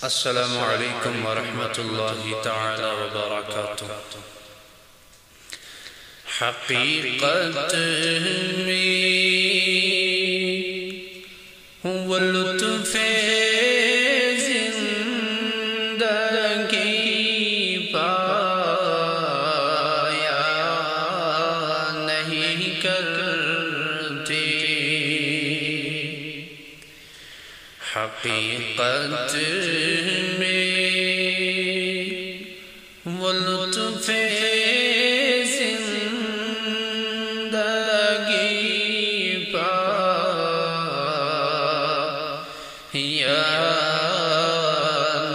السلام علیکم ورحمۃ اللہ تعالی وبرکاتہ۔ حقیقت میں وہ لطف زندگی پایا نہیں کرتے، حقیقت میں وہ لطف زندگی پایا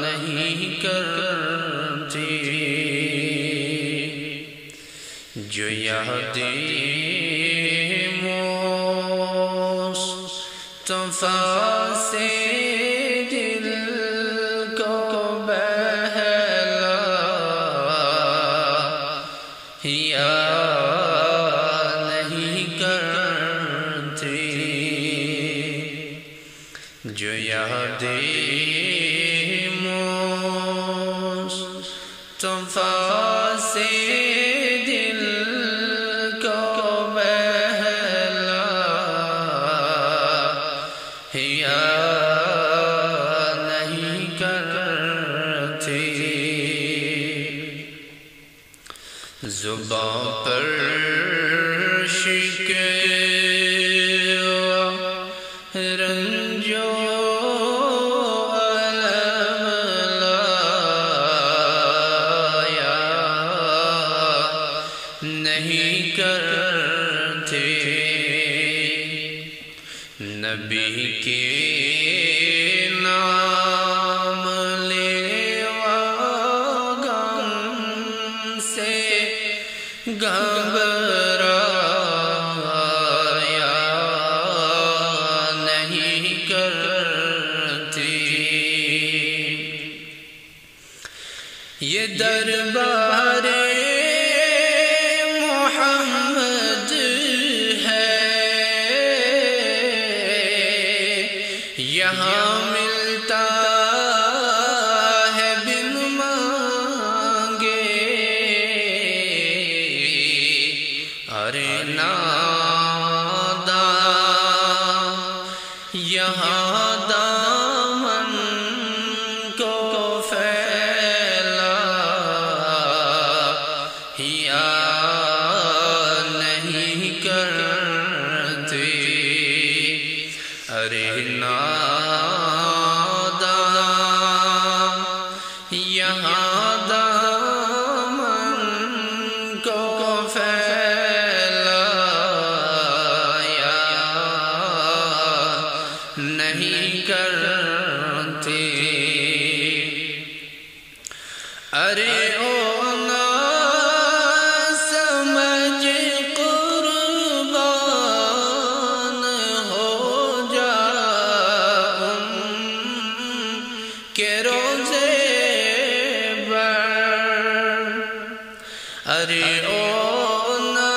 نہیں کرتے، جو یاد مصطفیٰ سے دل کو بہلایا نہیں کرتے، جو یاد مصطفیٰ سے دل کو بہلایا نہیں کرتے، زباں پر شکوہ رنج و الم لایا نہیں کرتے، نبی کے نام لیوا غم سے گھبرایا نہیں کرتے، یہ دربار محمد ہے، یہاں ملتا ہے بن مانگے، ارے ناداں یہاں دامن کو پھیلایا نہیں کرتے، ارے ناداں یہاں دامن کو پھیلایا نہیں کرتے، ارے او نا سمجھ قربان ہو جا ان کے روزے پر، ارے او نا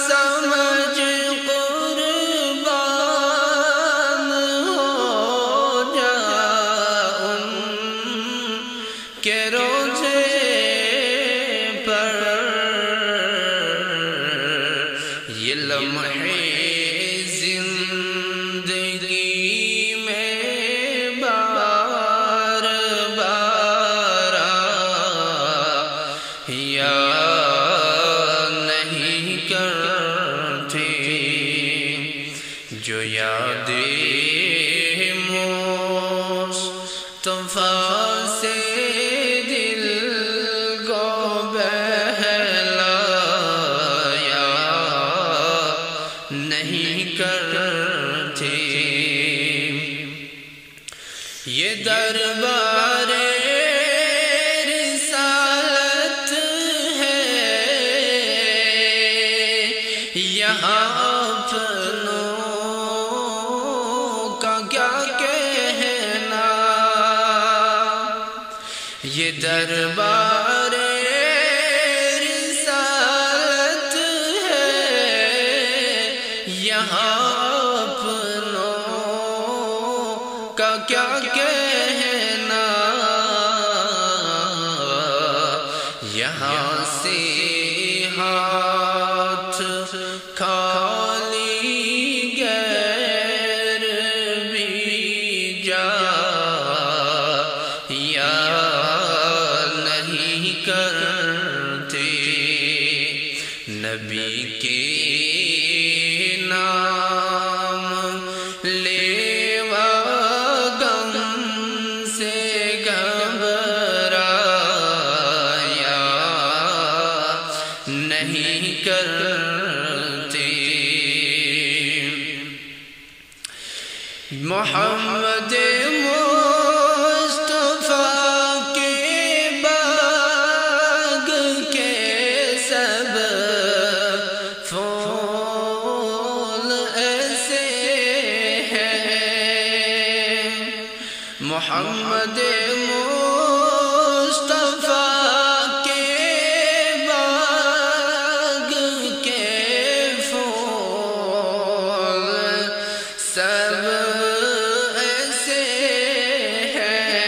سمجھ قربان ہو جا ان کے روزے پر، یہ لمحے زندگی میں بار بار آیا نہیں کرتے، جو یاد مصطفیٰ سے دل کو بہلایا نہیں کرتے، یہ دربار رسالت ہے، یہاں اپنوں کا کیا کہنا، یہ دربار رسالت ہے، یہاں اپنوں کا کیا کہنا، ہاتھ خالی غیر بھی جایا نہیں کرتے، نبی کے نام لیوا غم سے گھبرایا نہیں کرتے، محمد مصطفیٰ کے باغ کے سب پھول ایسے ہیں، محمد مصطفیٰ کے باغ کے پھول سب ایسے ہیں،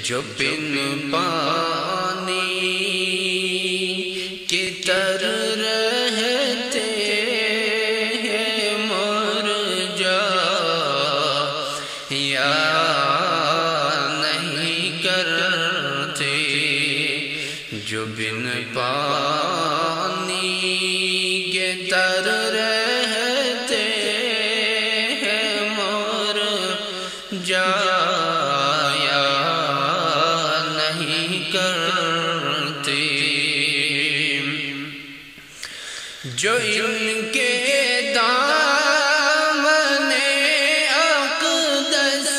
جو بن پانی کی تر رہتے ہیں مر جایا نہیں کرتے، جو بن پانی کے تر رہتے ہیں مر جایا نہیں کرتے، جو ان کے دامن اقدس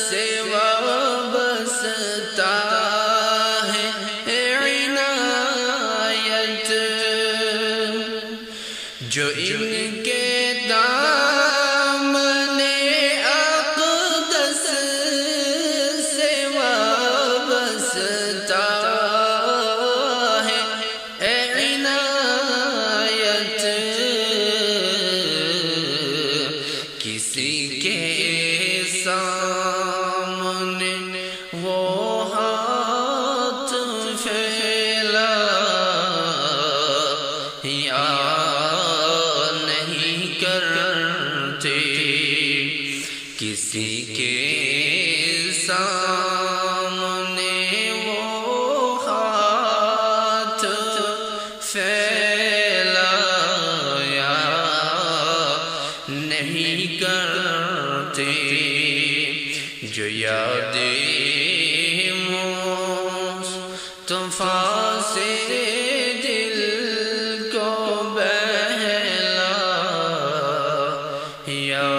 سے وابستہ ہے عنایت، جو ان کے دامن اقدس سے وابستہ ہے عنایت، کسی کے سامنے وہ ہاتھ پھیلا یا نہیں کرتے، کسی کے سامنے وہ ہاتھ پھیلایا نہیں کرتے، جو یاد مصطفیٰ سے دل کو بہلا یا